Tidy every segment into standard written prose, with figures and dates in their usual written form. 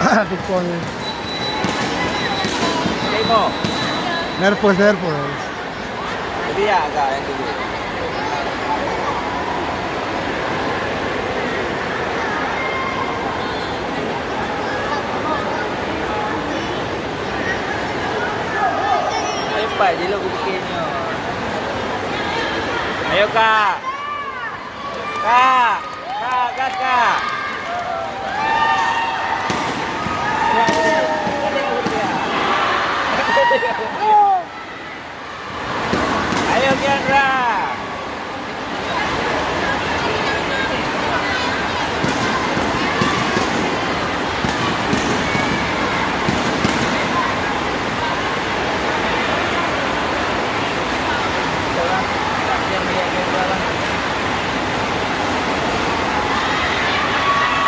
Tikpon. Imo. Nervous, nervous. Jadi ya agak yang dulu. Ayo Pak, jadi aku bikinnya. Ayo Kak. Kak. Kak, Kak. Ayo Kendra.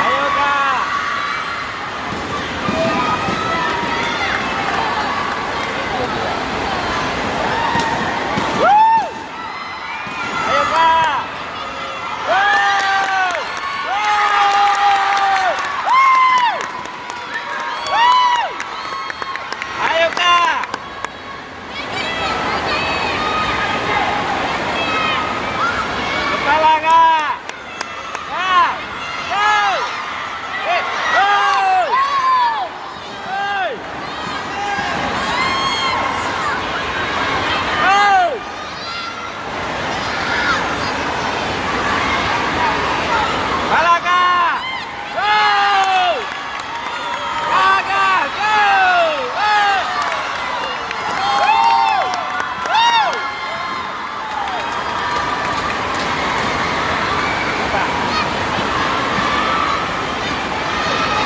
Ayo Kak. Ayo Kak. Wow! Wow! Wow! Ayo Kak. Kepala Kak. Kak. Go. Go. Hey. Go. Kepala Kak. Go. Kak, go. Hey. Woo. Woo. Kak,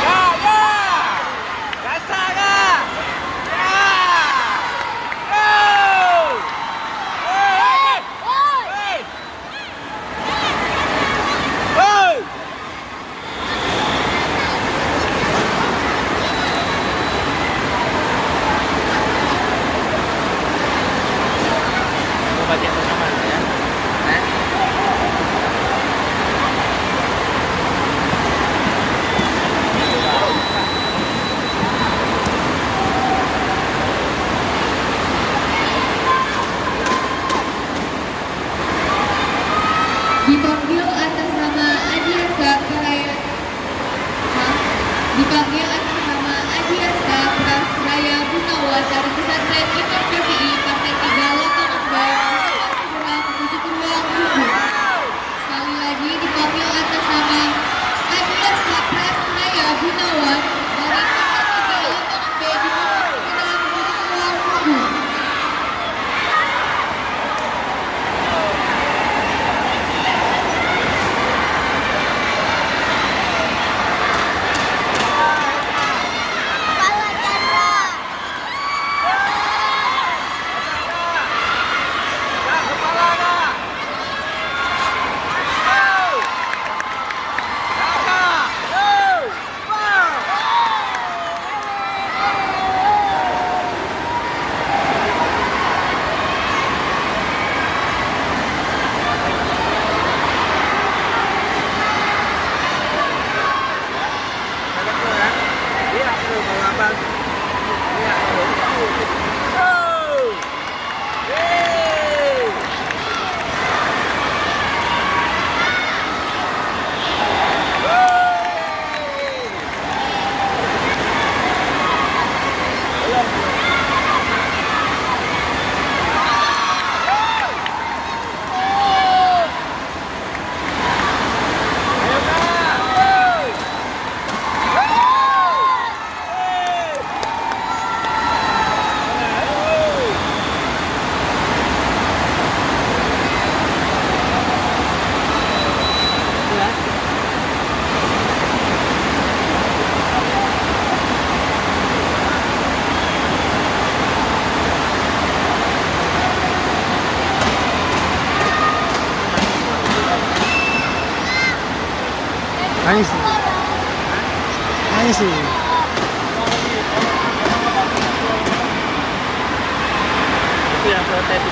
ya. Kasar Kak. Ya. Go. Hey. Hey. Hey. Mau bagian pertama dulu ya. Dipanggil atas nama Adiasa Praya. Dipanggil atas nama Adiasa Prasraya Gunawan dari pesantren Imam Syafi'i Partai 3 Lapangan Bang menuju ke ruang tunggu. Sekali lagi dipanggil atas nama Adiasa Prasraya Gunawan dari Partai 3 Lapangan B menuju ke ruang tunggu. Nangis. Nangis sih. Itu yang protes di